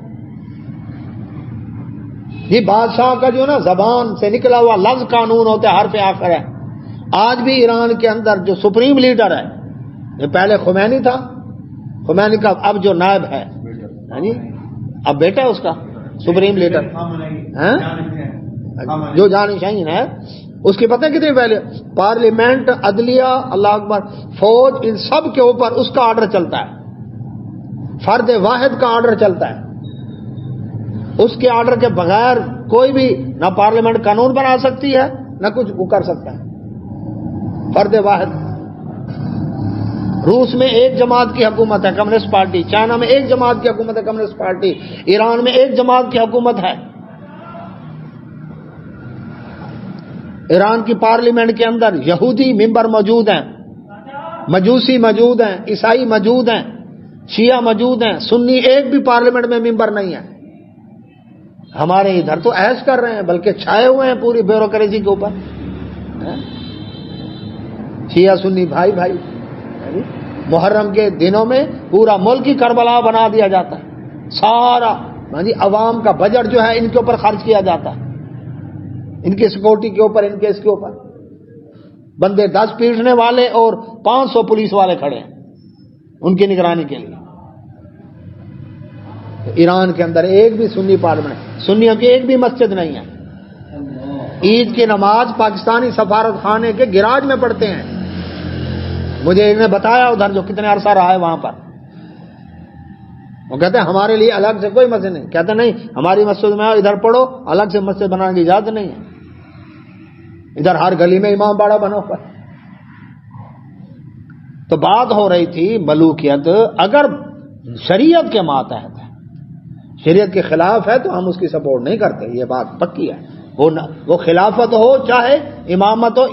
یہ بادشاہ کا جو نا زبان سے نکلا ہوا لفظ قانون ہوتا ہے، حرف آخر ہے۔ آج بھی ایران کے اندر جو سپریم لیڈر ہے، یہ پہلے خمینی تھا، خمینی کا اب جو نائب ہے جی اب بیٹا ہے اس کا سپریم لیڈر، جو جانشین ہے اس کی پتہ کتنی پہلے پارلیمنٹ، عدلیہ، اللہ اکبر، فوج، ان سب کے اوپر اس کا آرڈر چلتا ہے، فرد واحد کا آرڈر چلتا ہے، اس کے آرڈر کے بغیر کوئی بھی نہ پارلیمنٹ قانون بنا سکتی ہے نہ کچھ وہ کر سکتا ہے، فرد واحد۔ روس میں ایک جماعت کی حکومت ہے، کمیونسٹ پارٹی، چائنا میں ایک جماعت کی حکومت ہے، کمیونسٹ پارٹی، ایران میں ایک جماعت کی حکومت ہے۔ ایران کی پارلیمنٹ کے اندر یہودی ممبر موجود ہیں، مجوسی موجود ہیں، عیسائی موجود ہیں، شیعہ موجود ہیں، سنی ایک بھی پارلیمنٹ میں ممبر نہیں ہے۔ ہمارے ادھر تو عیش کر رہے ہیں، بلکہ چھائے ہوئے ہیں پوری بیوروکریسی کے اوپر، شیعہ سنی بھائی بھائی۔ محرم کے دنوں میں پورا ملک ہی کربلا بنا دیا جاتا ہے، سارا عوام کا بجٹ جو ہے ان کے اوپر خرچ کیا جاتا ہے، ان کی سیکورٹی کے اوپر، ان کے اس کے اوپر بندے 10 پیٹنے والے اور 500 پولیس والے کھڑے ہیں ان کی نگرانی کے لیے۔ ایران کے اندر ایک بھی سنی پارلیمنٹ، سنیوں کی ایک بھی مسجد نہیں ہے، عید کی نماز پاکستانی سفارت خانے کے گراج میں پڑھتے ہیں، مجھے انہیں بتایا ادھر جو کتنے عرصہ رہا ہے وہاں پر، وہ کہتے ہیں ہمارے لیے الگ سے کوئی مسجد نہیں، کہتے نہیں ہماری مسجد میں ادھر پڑھو، الگ سے مسجد بنانے کی اجازت نہیں ہے، ادھر ہر گلی میں امام باڑہ بنا ہوا ہے۔ تو بات ہو رہی تھی ملوکیت اگر شریعت کے ماتحت ہے، شریعت کے خلاف ہے تو ہم اس کی سپورٹ نہیں کرتے، یہ بات پکی ہے، وہ خلافت ہو چاہے امامت ہو،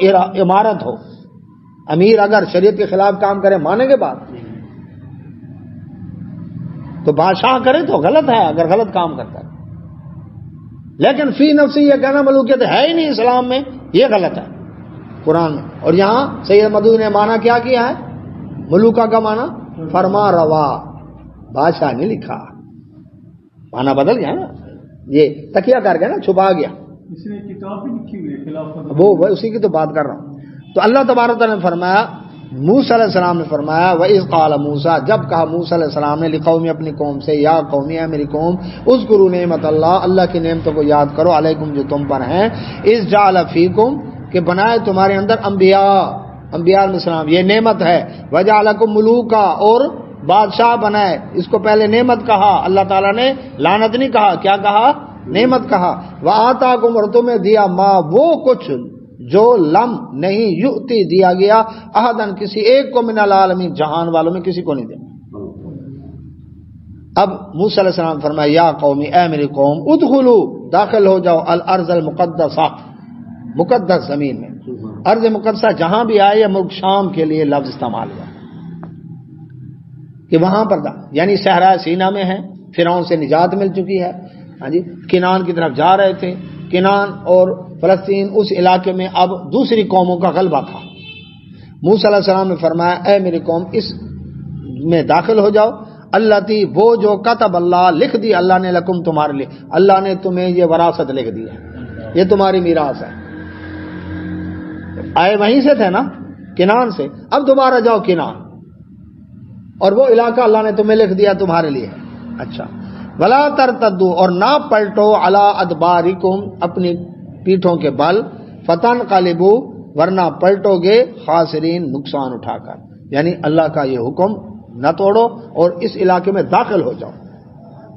امارت ہو، امیر اگر شریعت کے خلاف کام کرے مانیں گے بات؟ تو بادشاہ کرے تو غلط ہے اگر غلط کام کرتا ہے، لیکن فی نفسی یہ کہنا ملوکیت ہے ہی نہیں اسلام میں، یہ غلط ہے قرآن میں۔ اور یہاں سید مدعو نے معنی کیا کیا ہے؟ ملوکہ کا معنی فرما روا، بادشاہ نے لکھا، معنی بدل گیا نا، یہ تکیہ کر گیا نا، چھپا گیا، اس نے کتاب بھی لکھی ہوئی ہے خلافت، وہ اسی کی تو بات کر رہا ہوں۔ تو اللہ تبارک تعالیٰ نے فرمایا، موسیٰ علیہ السلام نے فرمایا وَإِذْ قَالَ موسیٰ، جب کہا موسیٰ علیہ السلام نے لقومی اپنی قوم سے، یا قومی ہے میری قوم، اذکروا نعمت اللہ، اللہ کی نعمتوں کو یاد کرو، علیکم جو تم پر ہیں، اذ جعل فیکم کہ بنائے تمہارے اندر انبیاء علیہ السلام، یہ نعمت ہے، وجعلکم ملوکا اور بادشاہ بنائے، اس کو پہلے نعمت کہا اللہ تعالیٰ نے، لعنت نہیں کہا، کیا کہا؟ نعمت کہا، وآتاکم اور تمہیں دیا ما وہ کچھ جو لم نہیں یؤتی دیا گیا احدن کسی ایک کو من العالمین جہان والوں میں کسی کو نہیں دیا۔ اب موسیٰ علیہ السلام فرمایا یا قومی اے میری قوم ادخلوا داخل ہو جاؤ الارض المقدسہ مقدس زمین میں، ارض مقدسہ جہاں بھی آئے یا ملک شام کے لیے لفظ استعمال ہوا کہ وہاں پر یعنی صحرا سینا میں ہے، فرعون سے نجات مل چکی ہے، ہاں جی کنان کی طرف جا رہے تھے، کنان اور فلسطین اس علاقے میں اب دوسری قوموں کا غلبہ تھا۔ موسیٰ علیہ السلام نے فرمایا اے میری قوم اس میں داخل ہو جاؤ، اللہ تی وہ جو کتب اللہ لکھ دی اللہ نے لکم تمہارے لیے، اللہ نے تمہیں یہ وراثت لکھ دی ہے، یہ تمہاری میراث ہے۔ آئے وہیں سے تھے نا، کنان سے، اب دوبارہ جاؤ کنان، اور وہ علاقہ اللہ نے تمہیں لکھ دیا تمہارے لیے۔ اچھا ولا ترتدوا اور نہ پلٹو علی ادبارکم اپنی پیٹھوں کے بل، فتنقلبوا ورنہ پلٹو گے خاسرین نقصان اٹھا کر، یعنی اللہ کا یہ حکم نہ توڑو اور اس علاقے میں داخل ہو جاؤ۔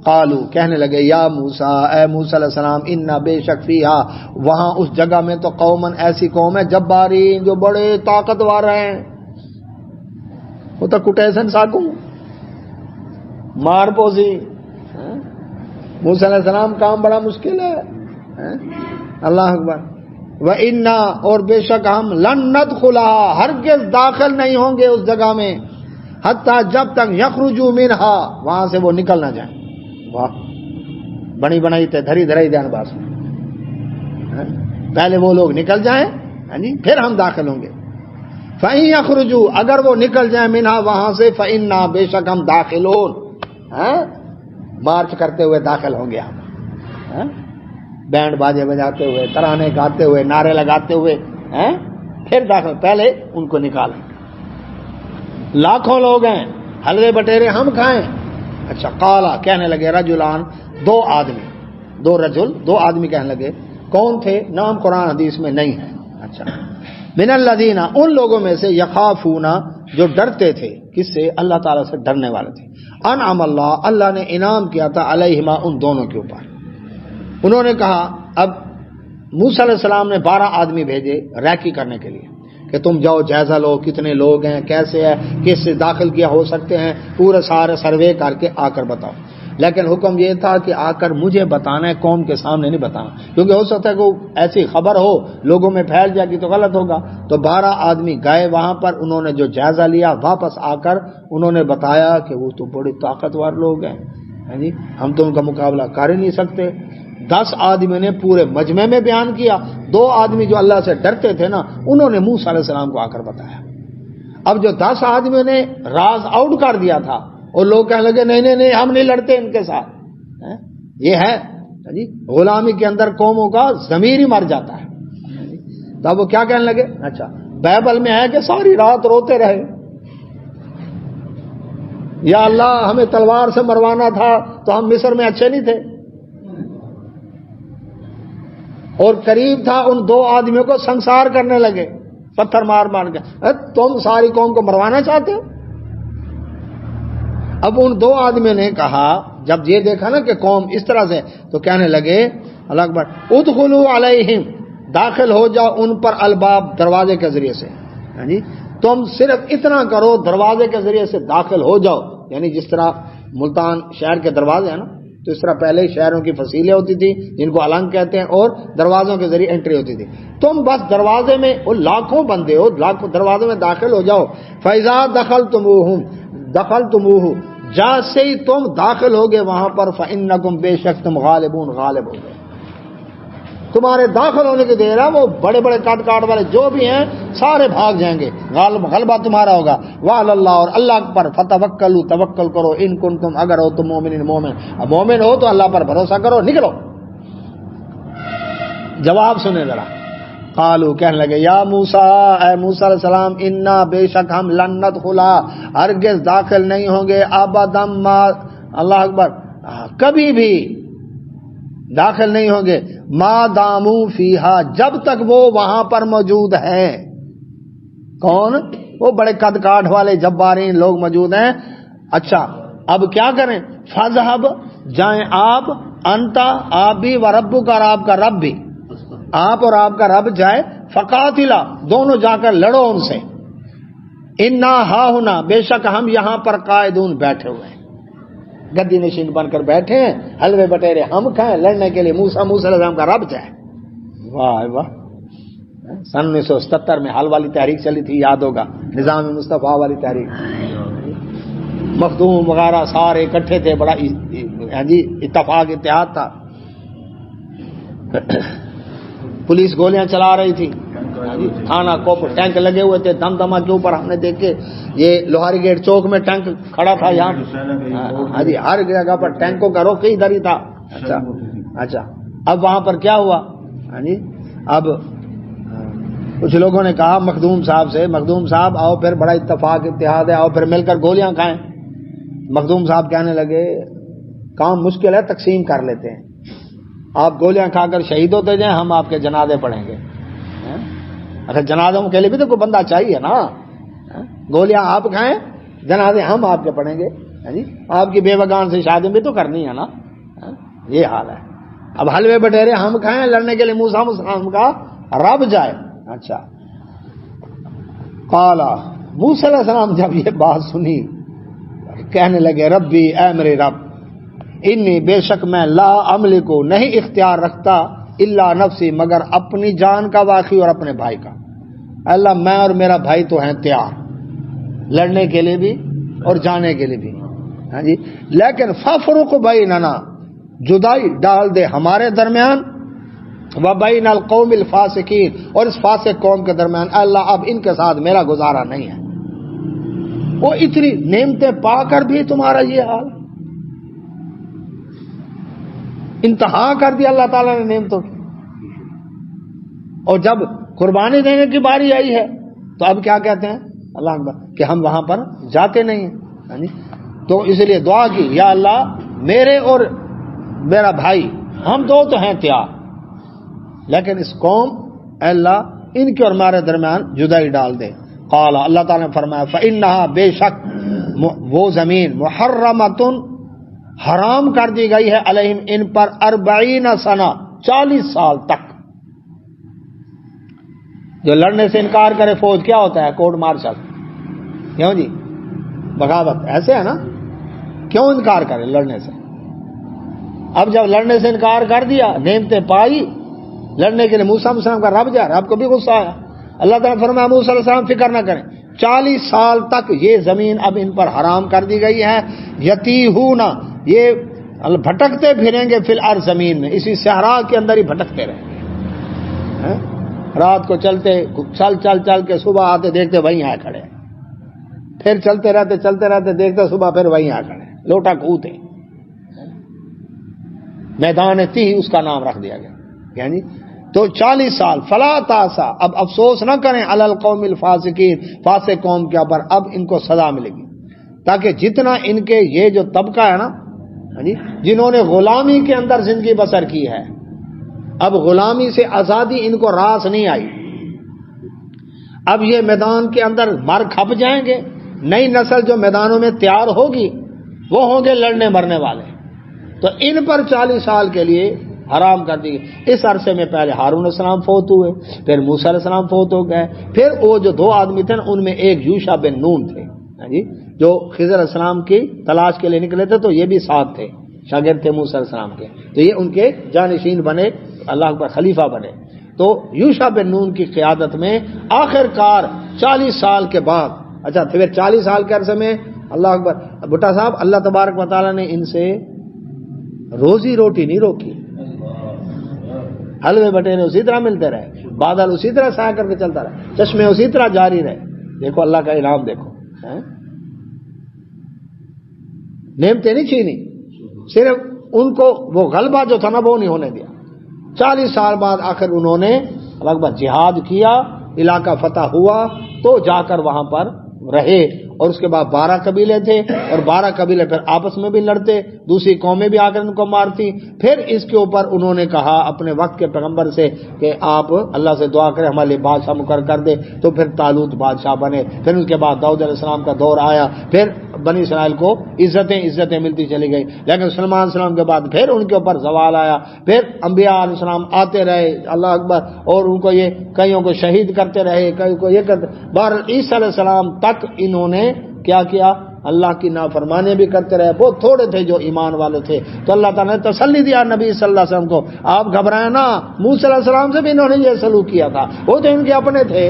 قالو کہنے لگے یا موسیٰ اے موسیٰ علیہ السلام انا بے شک فیہا وہاں اس جگہ میں تو قومن ایسی قوم ہے جبارین جو بڑے طاقتور ہیں، وہ تو کٹیسن ساکوں مار پوسی، موسیٰ علیہ السلام کام بڑا مشکل ہے، اللہ اکبر۔ وَإِنَّا اور بے شک ہم لن ندخلها ہرگز داخل نہیں ہوں گے اس جگہ میں، حتیٰ جب تک یخرجوا منہا وہاں سے وہ نکل نہ جائیں۔ واہ بنی بنائی تے دھری دھرائی دھیان باس، پہلے وہ لوگ نکل جائیں جی پھر ہم داخل ہوں گے۔ فَإِن يَخْرُجُوا اگر وہ نکل جائیں منہا وہاں سے، فَإِنَّا بے شک ہم داخلون مارچ کرتے ہوئے داخل ہوں گے ہم، بینڈ باجے بجاتے ہوئے، ترانے گاتے ہوئے، نعرے لگاتے ہوئے پھر داخل، پہلے ان کو نکالیں۔ لاکھوں لوگ ہیں، حلوے بٹیرے ہم کھائیں۔ اچھا قالا کہنے لگے رجلان دو آدمی کہنے لگے، کون تھے؟ نام قرآن حدیث میں نہیں ہے۔ اچھا من الذین ان لوگوں میں سے یخافون جو ڈرتے تھے، کس سے؟ اللہ تعالیٰ سے ڈرنے والے تھے۔ انعم اللہ نے انعام کیا تھا علیہما ان دونوں کے اوپر۔ انہوں نے کہا، اب موسیٰ علیہ السلام نے 12 آدمی بھیجے ریکی کرنے کے لیے کہ تم جاؤ جائزہ لو کتنے لوگ ہیں، کیسے ہے، کس سے داخل کیا ہو سکتے ہیں، پورے سارے سروے کر کے آ کر بتاؤ۔ لیکن حکم یہ تھا کہ آ کر مجھے بتانا ہے، قوم کے سامنے نہیں بتانا، کیونکہ ہو سکتا ہے کہ ایسی خبر ہو لوگوں میں پھیل جائے گی تو غلط ہوگا۔ تو 12 آدمی گئے وہاں پر، انہوں نے جو جائزہ لیا واپس آ کر انہوں نے بتایا کہ وہ تو بڑے طاقتور لوگ ہیں جی، ہم تو ان کا مقابلہ کر ہی نہیں سکتے۔ 10 آدمی نے پورے مجمع میں بیان کیا، 2 آدمی جو اللہ سے ڈرتے تھے نا انہوں نے موسیٰ علیہ السلام کو آ کر بتایا۔ اب جو 10 آدمیوں نے راز آؤٹ کر دیا تھا اور لوگ کہنے لگے نہیں ہم نہیں لڑتے ان کے ساتھ، یہ ہے جی غلامی کے اندر قوموں کا ضمیر ہی مر جاتا ہے۔ تو اب وہ کیا کہنے لگے؟ اچھا بائبل میں ہے کہ ساری رات روتے رہے، یا اللہ ہمیں تلوار سے مروانا تھا تو ہم مصر میں اچھے نہیں تھے، اور قریب تھا ان 2 آدمیوں کو سنسار کرنے لگے پتھر مار کے، تم ساری قوم کو مروانا چاہتے ہو؟ اب ان 2 آدمیوں نے کہا، جب یہ دیکھا نا کہ قوم اس طرح سے، تو کہنے لگے اللہ اکبر ادخلوا علیہم داخل ہو جاؤ ان پر الباب دروازے کے ذریعے سے، یعنی تم صرف اتنا کرو دروازے کے ذریعے سے داخل ہو جاؤ، یعنی جس طرح ملتان شہر کے دروازے ہیں نا تو اس طرح پہلے شہروں کی فصیلیں ہوتی تھی جن کو النگ کہتے ہیں، اور دروازوں کے ذریعے انٹری ہوتی تھی۔ تم بس دروازے میں لاکھوں بندے ہو، لاکھوں دروازے میں داخل ہو جاؤ۔ فَإِذَا دَخَلْتُمُوهُ جیسے ہی تم داخل ہوگے وہاں پر فإنکم بے شک تم غالبون غالب ہوگے. تمہارے داخل ہونے کی دیر ہے، وہ بڑے بڑے کاٹ والے جو بھی ہیں سارے بھاگ جائیں گے، غلبہ تمہارا ہوگا. وعلی اللہ، اور اللہ پر فتوکلوا، توکل کرو، ان کنتم اگر ہو تم مومنین مومن. اب مومن ہو تو اللہ پر بھروسہ کرو، نکلو. جواب سنیں ذرا. قالوا کہنے لگے یا موسیٰ، اے موسیٰ علیہ السلام، انا بے شک ہم لن ندخلا ہرگز داخل نہیں ہوں گے، ابدا ما، اللہ اکبر، کبھی بھی داخل نہیں ہوں گے، ما داموا فیہا، جب تک وہ وہاں پر موجود ہیں. کون؟ وہ بڑے قد کاٹ والے جبارین لوگ موجود ہیں. اچھا اب کیا کریں؟ فذهب، جائیں آپ، انتا، آپ بھی، وربک، اور آپ کا رب بھی، آپ اور آپ کا رب جائے، فقاتلا، دونوں جا کر لڑو ان سے. انا ہاہنا، بے شک ہم یہاں پر قائدون، بیٹھے ہوئے ہیں، گدی نشین بن کر بیٹھے ہیں، حلوے بٹیرے ہم کھائیں، لڑنے کے لیے موسیٰ علیہ السلام کا رب جائے. واہ واہ. سن 1977 میں حل والی تحریک چلی تھی، یاد ہوگا، نظام مصطفیٰ والی تحریک، مخدوم وغیرہ سارے اکٹھے تھے، بڑا اتفاق اتحاد تھا. پولیس گولیاں چلا رہی تھی، تھانہ کوپ ٹینک لگے ہوئے تھے، دم دما کے اوپر ہم نے دیکھے. یہ لوہاری گیٹ چوک میں ٹینک کھڑا تھا یہاں، ہاں جی، ہر جگہ پر ٹینکوں کا رخ ادھر ہی تھا. اچھا اب وہاں پر کیا ہوا؟ ہاں جی، اب کچھ لوگوں نے کہا مخدوم صاحب سے، مخدوم صاحب آؤ پھر، بڑا اتفاق اتحاد ہے، آؤ پھر مل کر گولیاں کھائیں. مخدوم صاحب کہنے لگے کام مشکل ہے، تقسیم کر لیتے ہیں، آپ گولیاں کھا کر شہید ہوتے جائیں، ہم آپ کے جنازے پڑھیں گے. اچھا جنازوں کے لیے بھی تو کوئی بندہ چاہیے نا، گولیاں آپ کھائیں، جنازے ہم آپ کے پڑھیں گے. آپ کی بیوگان سے شادی بھی تو کرنی ہے نا. یہ حال ہے. اب حلوے بٹیرے ہم کھائیں، لڑنے کے لیے موسیٰ علیہ السلام کا رب جائے. اچھا قالا، موسیٰ علیہ السلام جب یہ بات سنی کہنے لگے ربی، اے میرے رب، انی، بے شک میں، لا املکو، نہیں اختیار رکھتا، الا نفسی، مگر اپنی جان کا، واقعی اور اپنے بھائی کا. اللہ میں اور میرا بھائی تو ہیں تیار لڑنے کے لیے بھی اور جانے کے لیے بھی. ہاں جی، لیکن فافرق بیننا، جدائی ڈال دے ہمارے درمیان، وبین القوم الفاسقین، اور اس فاسق قوم کے درمیان. اللہ اب ان کے ساتھ میرا گزارا نہیں ہے. وہ اتنی نعمتیں پا کر بھی تمہارا یہ حال، انتہا کر دیا اللہ تعالیٰ نے نعمتوں کی. اور جب قربانی دینے کی باری آئی ہے تو اب کیا کہتے ہیں؟ اللہ اکبر، کہ ہم وہاں پر جاتے نہیں ہیں. تو اس لیے دعا کی، یا اللہ میرے اور میرا بھائی ہم دو تو ہیں تیار، لیکن اس قوم، اے اللہ ان کے اور ہمارے درمیان جدائی ڈال دے. قال، اللہ تعالیٰ نے فرمایا فإنہا، بے شک وہ زمین، محرمۃ، حرام کر دی گئی ہے، علیہم ان پر، 40 سنہ، 40 سال تک. جو لڑنے سے انکار کرے فوج کیا ہوتا ہے؟ Court martial. کیوں جی؟ بغاوت، ایسے ہے نا. کیوں انکار کرے لڑنے سے؟ اب جب لڑنے سے انکار کر دیا، نعمتیں پائی، لڑنے کے لیے موسیٰ علیہ السلام کا رب جا رہا، رب کو بھی غصہ آیا. اللہ تعالیٰ فرمایا موسیٰ علیہ السلام فکر نہ کریں، 40 سال تک یہ زمین اب ان پر حرام کر دی گئی ہے. یتیہون، یہ بھٹکتے پھریں گے، فی الارض، زمین میں، اسی صحرا کے اندر ہی بھٹکتے رہیں گے. رات کو چلتے، چل کے صبح آتے دیکھتے وہیں آئے کھڑے، پھر چلتے رہتے دیکھتے صبح پھر وہیں آ کھڑے، لوٹا کوتے. میدان تیہ اس کا نام رکھ دیا گیا. یعنی تو 40 سال. فلا تاسا، اب افسوس نہ کریں، علی القوم الفاسقین، فاسق قوم کے اوپر، اب ان کو سزا ملے گی. تاکہ جتنا ان کے یہ جو طبقہ ہے نا، جنہوں نے غلامی کے اندر زندگی بسر کی ہے، اب غلامی سے آزادی ان کو راس نہیں آئی، اب یہ میدان کے اندر مر کھپ جائیں گے. نئی نسل جو میدانوں میں تیار ہوگی وہ ہوں گے لڑنے مرنے والے. تو ان پر 40 سال کے لیے حرام کر دی. اس عرصے میں پہلے ہارون علیہ السلام فوت ہوئے، پھر موسیٰ علیہ السلام فوت ہو گئے، پھر وہ جو 2 آدمی تھے ان میں ایک یوشع بن نون تھے جو خضر علیہ السلام کی تلاش کے لیے نکلے تھے، تو یہ بھی ساتھ تھے، شاگرد تھے موسیٰ علیہ السلام کے، تو یہ ان کے جانشین بنے، اللہ پر خلیفہ بنے. تو یوشع بن نون کی قیادت میں آخر کار 40 سال کے بعد، اچھا پھر 40 سال کے عرصے میں اللہ اکبر. بھٹا صاحب اللہ تبارک و تعالیٰ نے ان سے روزی روٹی نہیں روکی, حلوے بٹیرے اسی طرح ملتے رہے, بادل اسی طرح سایہ کر کے چلتا رہا, چشمے اسی طرح جاری رہے. دیکھو اللہ کا انعام دیکھو, نعمتیں نہیں چھینی, صرف ان کو وہ غلبہ جو تھا نا وہ نہیں ہونے دیا. 40 سال بعد آخر انہوں نے اکبر جہاد کیا, علاقہ فتح ہوا تو جا کر وہاں پر رہے, اور اس کے بعد 12 قبیلے تھے, اور 12 قبیلے پھر آپس میں بھی لڑتے, دوسری قومیں بھی آ کر ان کو مارتی. پھر اس کے اوپر انہوں نے کہا اپنے وقت کے پیغمبر سے کہ آپ اللہ سے دعا کریں ہمارے لیے بادشاہ مقرر کر دے, تو پھر طالوت بادشاہ بنے. پھر ان کے بعد داؤد علیہ السلام کا دور آیا, پھر بنی اسرائیل کو عزتیں ملتی چلی گئی. لیکن سلیمان علیہ السلام کے بعد پھر ان کے اوپر زوال آیا, پھر انبیاء علیہ السلام آتے رہے, اللہ اکبر, اور ان کو یہ کئیوں کو شہید کرتے رہے, کئی کو یہ کرتے. بہرحال عیسیٰ علیہ السلام تک انہوں نے کیا کیا, اللہ کی نافرمانی بھی کرتے رہے. بہت تھوڑے تھے جو ایمان والے تھے, تو اللہ تعالیٰ نے تسلی دیا نبی صلی اللہ علیہ وسلم کو, آپ گھبرائیں نا. موسیٰ علیہ السلام سے بھی انہوں نے یہ سلوک کیا تھا, وہ تو ان کے اپنے تھے.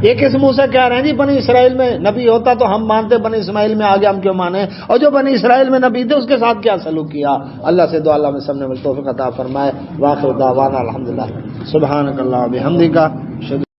یہ کس منہ سے کہہ رہے ہیں جی بنی اسرائیل میں نبی ہوتا تو ہم مانتے, بنی اسماعیل میں آگے ہم کیوں مانے, اور جو بنی اسرائیل میں نبی تھے اس کے ساتھ کیا سلوک کیا. اللہ سے دعا اللہ میں سب نے توفیق عطا فرمائے. واخر دعوانا الحمدللہ, سبحانک اللہم و بحمدک.